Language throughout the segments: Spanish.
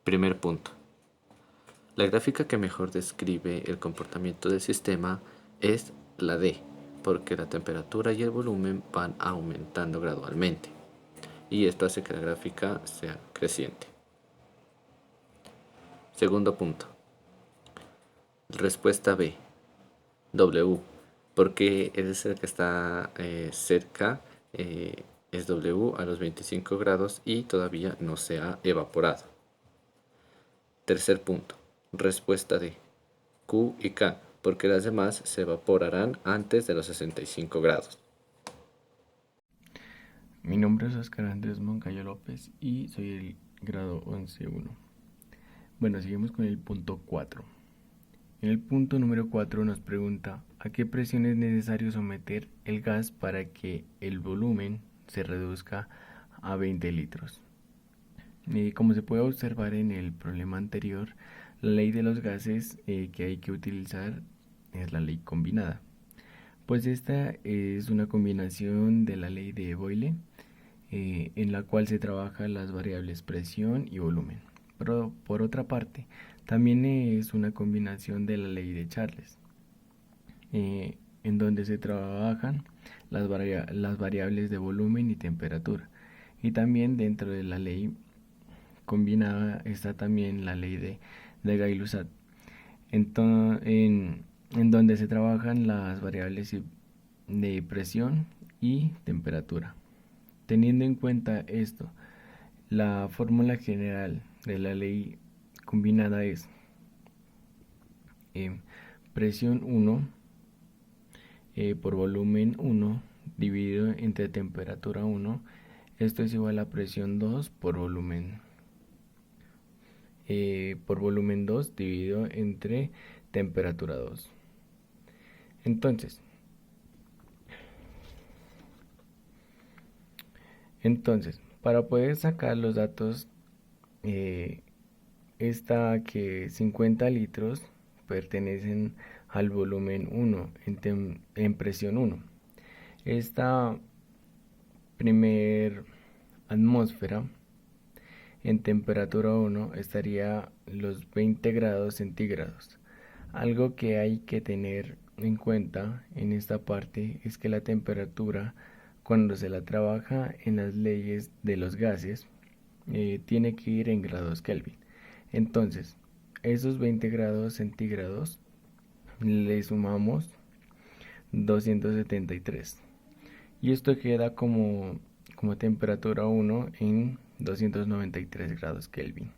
Primer punto. La gráfica que mejor describe el comportamiento del sistema es la D, porque la temperatura y el volumen van aumentando gradualmente, y esto hace que la gráfica sea creciente. Segundo punto. Respuesta B, W, porque es el que está cerca, es W a los 25 grados y todavía no se ha evaporado. Tercer punto. Respuesta D, Q y K, porque las demás se evaporarán antes de los 65 grados. Mi nombre es Oscar Andrés Moncayo López y soy el grado 11.1. Bueno, seguimos con el punto 4. En el punto número 4 nos pregunta a qué presión es necesario someter el gas para que el volumen se reduzca a 20 litros. Y como se puede observar en el problema anterior, la ley de los gases que hay que utilizar es la ley combinada. Pues esta es una combinación de la ley de Boyle, en la cual se trabaja las variables presión y volumen. Pero por otra parte, también es una combinación de la ley de Charles, en donde se trabajan las variables de volumen y temperatura. Y también dentro de la ley combinada está también la ley de Gay-Lussac, en donde se trabajan las variables de presión y temperatura. Teniendo en cuenta esto, la fórmula general de la ley combinada es presión 1 por volumen 1 dividido entre temperatura 1. Esto es igual a presión 2 por volumen 2 dividido entre temperatura 2. Entonces, para poder sacar los datos, está que 50 litros pertenecen al volumen 1 en presión 1. Esta primer atmósfera en temperatura 1 estaría los 20 grados centígrados. Algo que hay que tener en cuenta en esta parte es que la temperatura, cuando se la trabaja en las leyes de los gases, tiene que ir en grados Kelvin. Entonces, esos 20 grados centígrados le sumamos 273. Y esto queda como temperatura 1 en 293 grados Kelvin.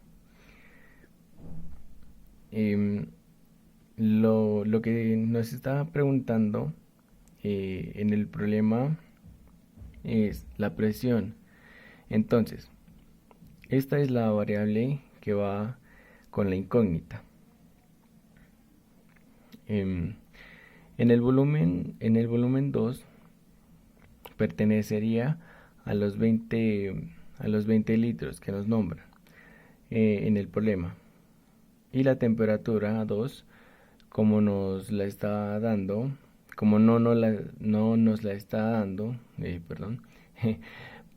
Lo que nos está preguntando en el problema es la presión. Entonces, esta es la variable que va con la incógnita. En el volumen 2 pertenecería a los 20 litros que nos nombran en el problema. Y la temperatura 2, como nos la está dando, como no nos la está dando,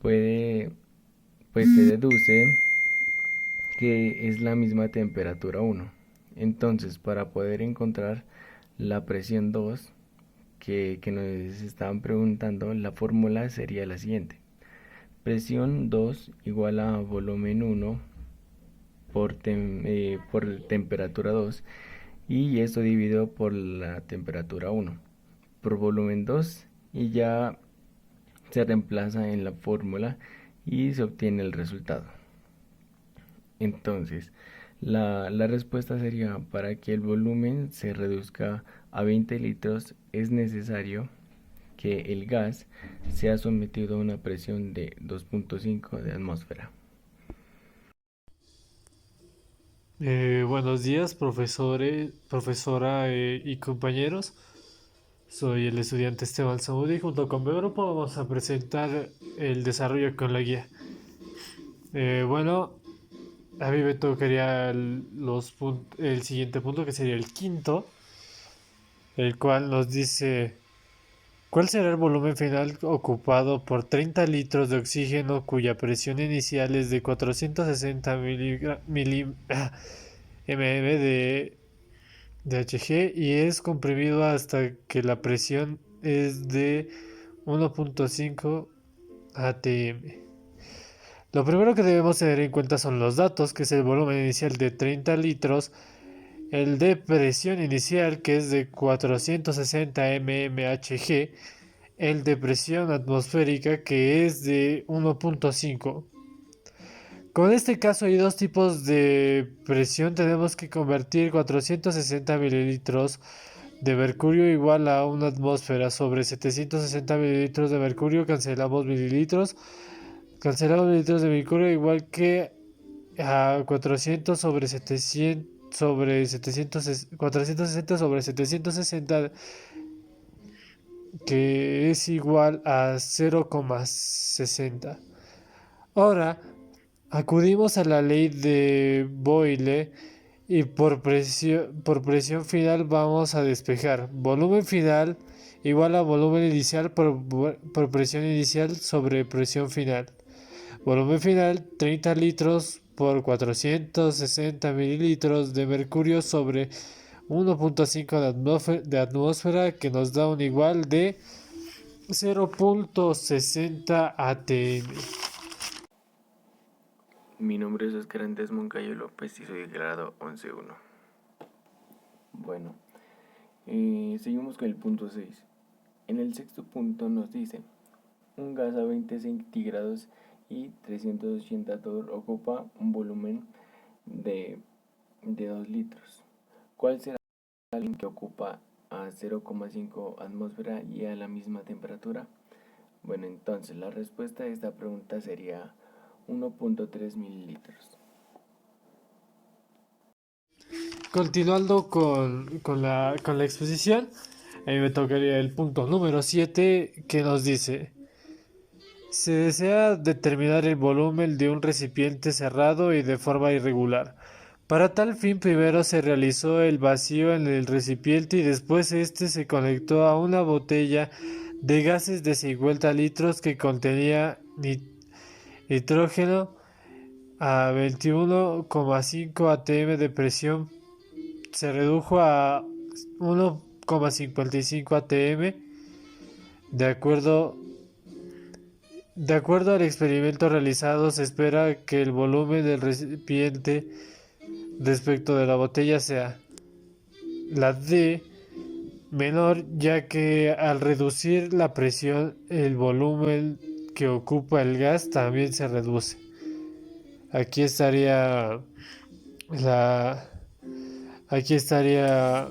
puede, pues se deduce que es la misma temperatura 1. Entonces, para poder encontrar la presión 2 que nos estaban preguntando, la fórmula sería la siguiente. Presión 2 igual a volumen 1 por temperatura 2, y esto dividido por la temperatura 1 por volumen 2, y ya se reemplaza en la fórmula y se obtiene el resultado. Entonces, la respuesta sería: para que el volumen se reduzca a 20 litros es necesario que el gas sea sometido a una presión de 2.5 de atmósfera. Buenos días, profesores, profesora y compañeros. Soy el estudiante Esteban Samudio y junto con mi grupo vamos a presentar el desarrollo con la guía. Bueno, a mí me tocaría el siguiente punto, que sería el quinto, el cual nos dice ¿Cuál será el volumen final ocupado por 30 litros de oxígeno cuya presión inicial es de 460 mm de Hg y es comprimido hasta que la presión es de 1.5 atm? Lo primero que debemos tener en cuenta son los datos, que es el volumen inicial de 30 litros, el de presión inicial, que es de 460 mmHg, el de presión atmosférica, que es de 1.5. Con este caso hay dos tipos de presión. Tenemos que convertir 460 mililitros de mercurio igual a una atmósfera sobre 760 mililitros de mercurio. Cancelamos mililitros. Cancelamos mililitros de mercurio igual que a 400 sobre 700 sobre 700, 460 sobre 760, que es igual a 0,60. Ahora acudimos a la ley de Boyle y por presión final vamos a despejar. Volumen final igual a volumen inicial por presión inicial sobre presión final. Volumen final 30 litros por 460 mililitros de mercurio sobre 1.5 de atmósfera, que nos da un igual de 0.60 atm. Mi nombre es Oscar Andrés Moncayo López y soy del grado 11.1. Bueno, seguimos con el punto 6. En el sexto punto nos dice: un gas a 20 centígrados y 380 torr ocupa un volumen de 2 litros. ¿Cuál será el que ocupa a 0,5 atmósfera y a la misma temperatura? Bueno, entonces la respuesta a esta pregunta sería 1.3 mililitros. Continuando con la exposición, a mí me tocaría el punto número 7, que nos dice: se desea determinar el volumen de un recipiente cerrado y de forma irregular. Para tal fin, primero se realizó el vacío en el recipiente y después este se conectó a una botella de gases de 50 litros que contenía nitrógeno a 21,5 atm de presión. Se redujo a 1,55 atm de acuerdo al experimento realizado. Se espera que el volumen del recipiente respecto de la botella sea la D menor, ya que al reducir la presión el volumen que ocupa el gas también se reduce. Aquí estaría la aquí estaría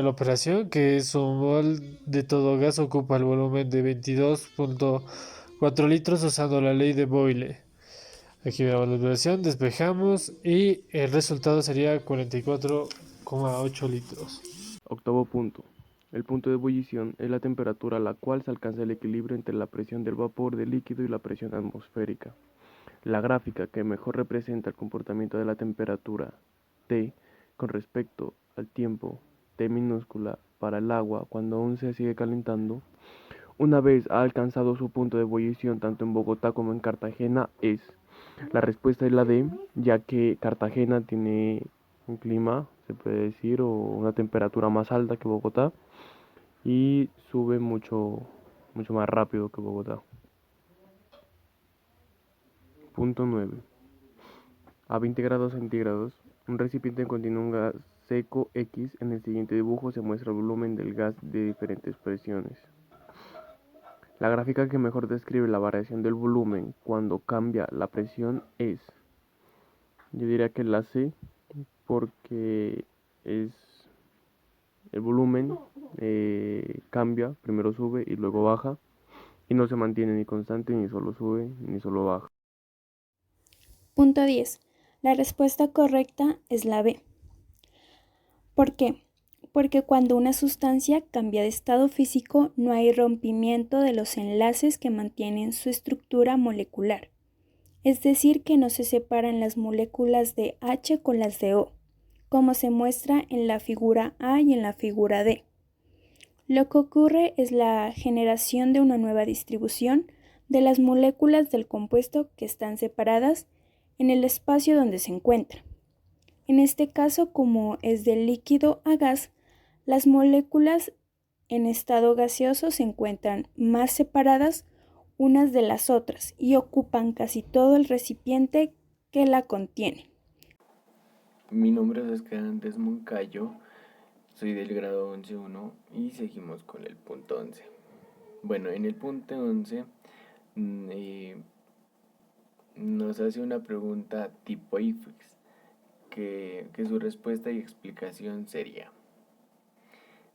la operación, que es un mol de todo gas ocupa el volumen de 22.4 litros usando la ley de Boyle. Aquí vemos la operación, despejamos y el resultado sería 44,8 litros. Octavo punto. El punto de ebullición es la temperatura a la cual se alcanza el equilibrio entre la presión del vapor del líquido y la presión atmosférica. La gráfica que mejor representa el comportamiento de la temperatura T con respecto al tiempo T minúscula para el agua cuando aún se sigue calentando, una vez ha alcanzado su punto de ebullición tanto en Bogotá como en Cartagena, es: la respuesta es la D, ya que Cartagena tiene un clima, se puede decir, o una temperatura más alta que Bogotá y sube mucho más rápido que Bogotá. Punto 9. A 20 grados centígrados, un recipiente contiene un gas seco X. En el siguiente dibujo se muestra el volumen del gas de diferentes presiones. La gráfica que mejor describe la variación del volumen cuando cambia la presión es, yo diría que la C, porque es el volumen cambia, primero sube y luego baja, y no se mantiene ni constante, ni solo sube, ni solo baja. Punto 10. La respuesta correcta es la B. ¿Por qué? Porque cuando una sustancia cambia de estado físico no hay rompimiento de los enlaces que mantienen su estructura molecular. Es decir, que no se separan las moléculas de H con las de O, como se muestra en la figura A y en la figura D. Lo que ocurre es la generación de una nueva distribución de las moléculas del compuesto que están separadas en el espacio donde se encuentra. En este caso, como es de líquido a gas, las moléculas en estado gaseoso se encuentran más separadas unas de las otras y ocupan casi todo el recipiente que la contiene. Mi nombre es Oscar Moncayo, soy del grado 11.1 y seguimos con el punto 11. Bueno, en el punto 11 nos hace una pregunta tipo IFEX, que su respuesta y explicación sería,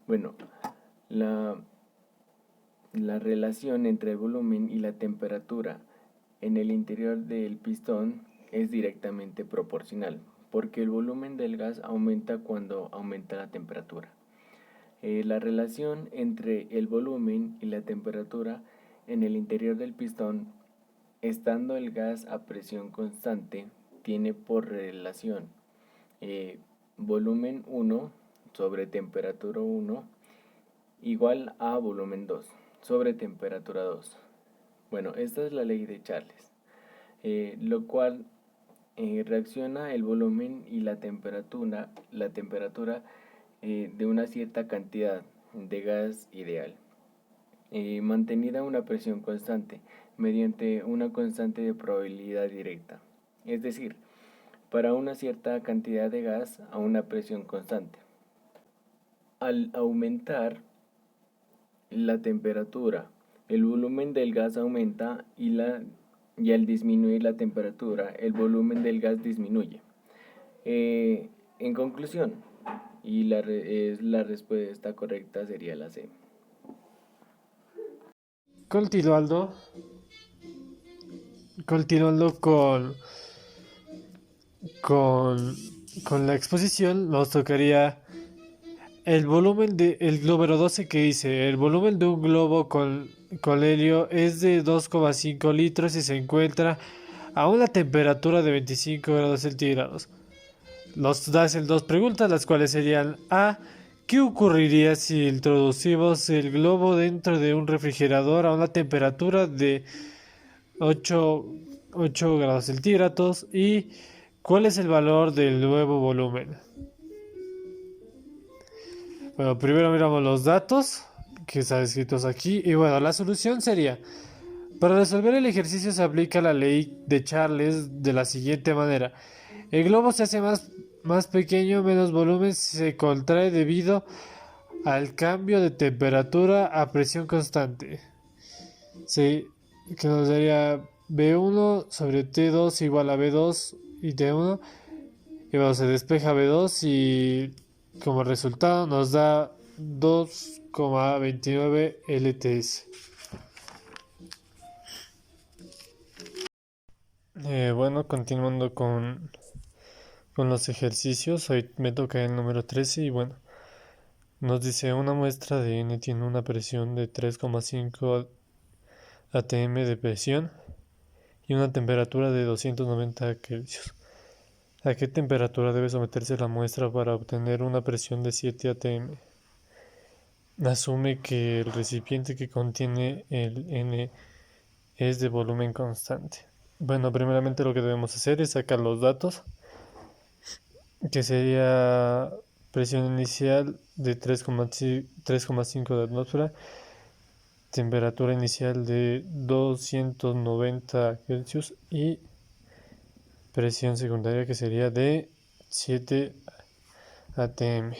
bueno, la relación entre el volumen y la temperatura en el interior del pistón es directamente proporcional, porque el volumen del gas aumenta cuando aumenta la temperatura. La relación entre el volumen y la temperatura en el interior del pistón, estando el gas a presión constante, tiene por relación volumen 1 sobre temperatura 1 igual a volumen 2 sobre temperatura 2. Bueno, esta es la ley de Charles, lo cual reacciona el volumen y la temperatura de una cierta cantidad de gas ideal, mantenida a una presión constante, mediante una constante de probabilidad directa. Es decir, para una cierta cantidad de gas a una presión constante. Al aumentar la temperatura, el volumen del gas aumenta y al disminuir la temperatura, el volumen del gas disminuye. En conclusión, la respuesta correcta sería la C. Continuando con la exposición, nos tocaría el volumen del número 12 que dice, el volumen de un globo con helio es de 2,5 litros y se encuentra a una temperatura de 25 grados centígrados. Nos hacen dos preguntas, las cuales serían A. ¿Qué ocurriría si introducimos el globo dentro de un refrigerador a una temperatura de 8 grados centígrados? Y ¿cuál es el valor del nuevo volumen? Bueno, primero miramos los datos que están escritos aquí. Y bueno, la solución sería: para resolver el ejercicio se aplica la ley de Charles de la siguiente manera. El globo se hace más pequeño, menos volumen se contrae debido al cambio de temperatura a presión constante. Sí, que nos daría B1 sobre T2 igual a B2 y T1. Y bueno, se despeja B2 y como resultado nos da 2,29 LTS. Bueno, continuando con los ejercicios, hoy me toca el número 13 y bueno, nos dice una muestra de N tiene una presión de 3,5 atm de presión y una temperatura de 290 kelvin. ¿A qué temperatura debe someterse la muestra para obtener una presión de 7 atm? Asume que el recipiente que contiene el N es de volumen constante. Bueno, primeramente lo que debemos hacer es sacar los datos, que sería presión inicial de 3,5 de atmósfera, temperatura inicial de 290 Celsius y presión secundaria que sería de 7 atm.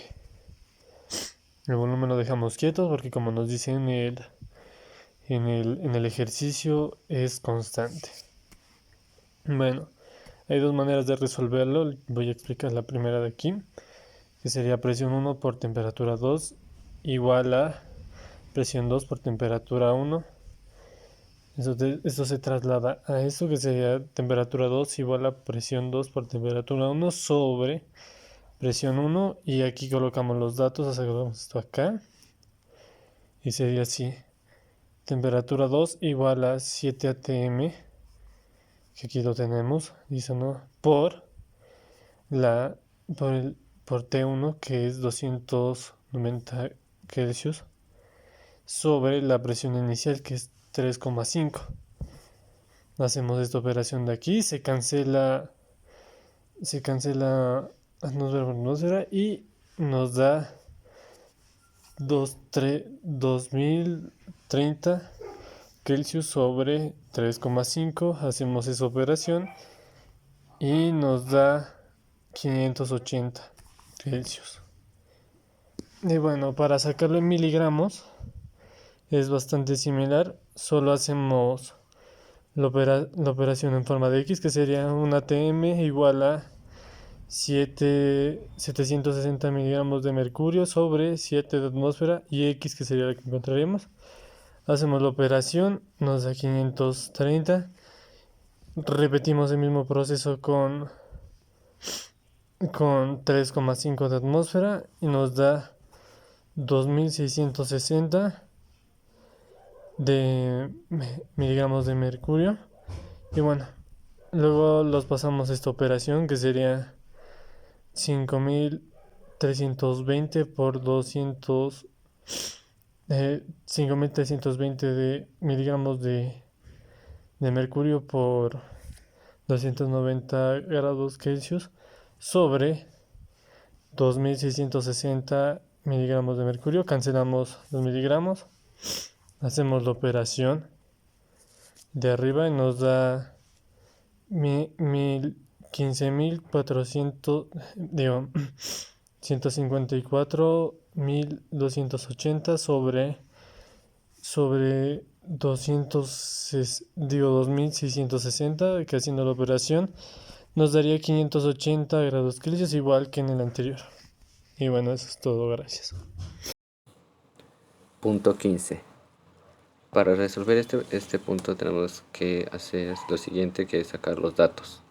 El volumen lo dejamos quieto porque, como nos dice en el ejercicio, es constante. Bueno, hay dos maneras de resolverlo. Voy a explicar la primera de aquí, que sería presión 1 por temperatura 2 igual a presión 2 por temperatura 1. Esto se traslada a esto, que sería temperatura 2 igual a presión 2 por temperatura 1 sobre presión 1. Y aquí colocamos los datos, aseguramos esto acá. Y sería así: temperatura 2 igual a 7 atm, que aquí lo tenemos, dice, ¿no? Por T1, que es 290 Celsius, sobre la presión inicial, que es 3,5. Hacemos esta operación de aquí, se cancela atmósfera por atmósfera y nos da 2030 Kelvin sobre 3,5. Hacemos esa operación y nos da 580 Kelvin. Y bueno, para sacarlo en miligramos es bastante similar, solo hacemos la operación en forma de X, que sería un ATM igual a 760 miligramos de mercurio sobre 7 de atmósfera, y X, que sería la que encontraríamos. Hacemos la operación, nos da 530. Repetimos el mismo proceso con 3,5 de atmósfera y nos da 2660 de miligramos de mercurio. Y bueno, luego los pasamos a esta operación, que sería 5320 por 5320 de miligramos de mercurio por 290 grados Celsius sobre 2660 miligramos de mercurio. Cancelamos los miligramos, hacemos la operación de arriba y nos da 15.400, digo, 154.280 sobre 2660, que haciendo la operación nos daría 580 grados Celsius, igual que en el anterior. Y bueno, eso es todo, gracias. Punto 15. Para resolver este punto tenemos que hacer lo siguiente, que es sacar los datos.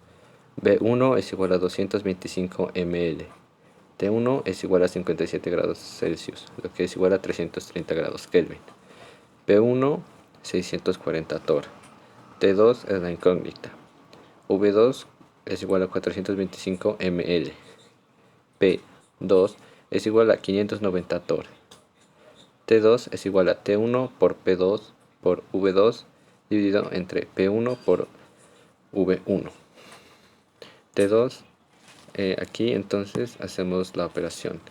B1 es igual a 225 ml. T1 es igual a 57 grados Celsius, lo que es igual a 330 grados Kelvin. P1, 640 torr. T2 es la incógnita. V2 es igual a 425 ml. P2 es igual a 590 torr. T2 es igual a T1 por P2 por V2 dividido entre P1 por V1. T2, aquí entonces hacemos la operación,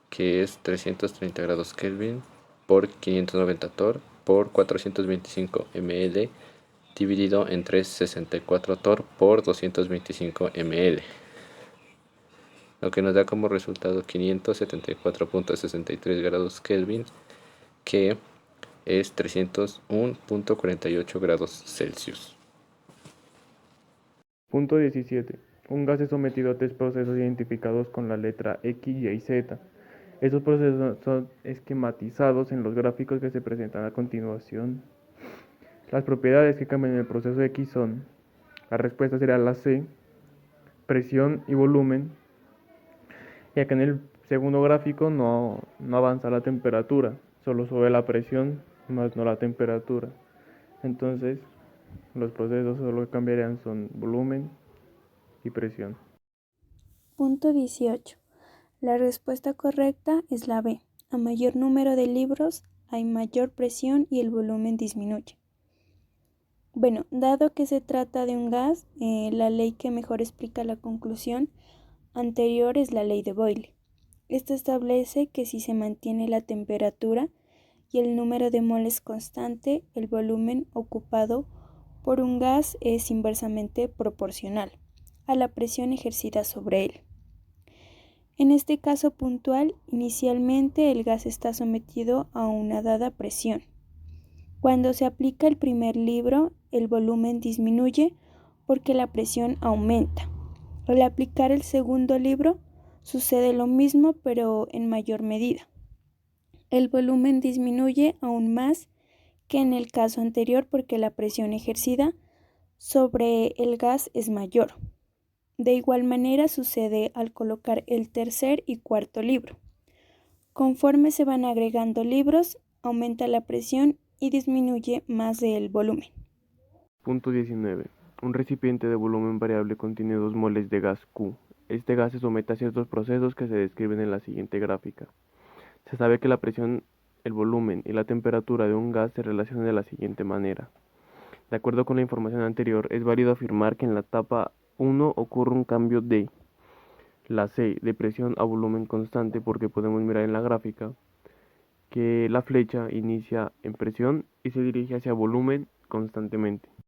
que es 330 grados Kelvin por 590 torr por 425 ml dividido entre 64 torr por 225 ml, lo que nos da como resultado 574.63 grados Kelvin, que es 301.48 grados Celsius. Punto 17. Un gas es sometido a tres procesos identificados con la letra X, Y y Z. Estos procesos son esquematizados en los gráficos que se presentan a continuación. Las propiedades que cambian en el proceso X son: la respuesta será la C, presión y volumen. Y acá en el segundo gráfico no avanza la temperatura, solo sube la presión, más no la temperatura. Entonces, los procesos solo que cambiarían son volumen y presión. Punto 18. La respuesta correcta es la B. A mayor número de libros hay mayor presión y el volumen disminuye. Bueno, dado que se trata de un gas, la ley que mejor explica la conclusión anterior es la ley de Boyle. Esta establece que si se mantiene la temperatura y el número de moles constante, el volumen ocupado por un gas es inversamente proporcional a la presión ejercida sobre él. En este caso puntual, inicialmente el gas está sometido a una dada presión. Cuando se aplica el primer libro, el volumen disminuye porque la presión aumenta. Al aplicar el segundo libro, sucede lo mismo pero en mayor medida. El volumen disminuye aún más que en el caso anterior porque la presión ejercida sobre el gas es mayor. De igual manera sucede al colocar el tercer y cuarto libro. Conforme se van agregando libros, aumenta la presión y disminuye más el volumen. Punto 19. Un recipiente de volumen variable contiene 2 moles de gas Q. Este gas se somete a ciertos procesos que se describen en la siguiente gráfica. Se sabe que la presión el volumen y la temperatura de un gas se relacionan de la siguiente manera. De acuerdo con la información anterior, es válido afirmar que en la etapa 1 ocurre un cambio de la C, de presión a volumen constante, porque podemos mirar en la gráfica que la flecha inicia en presión y se dirige hacia volumen constantemente.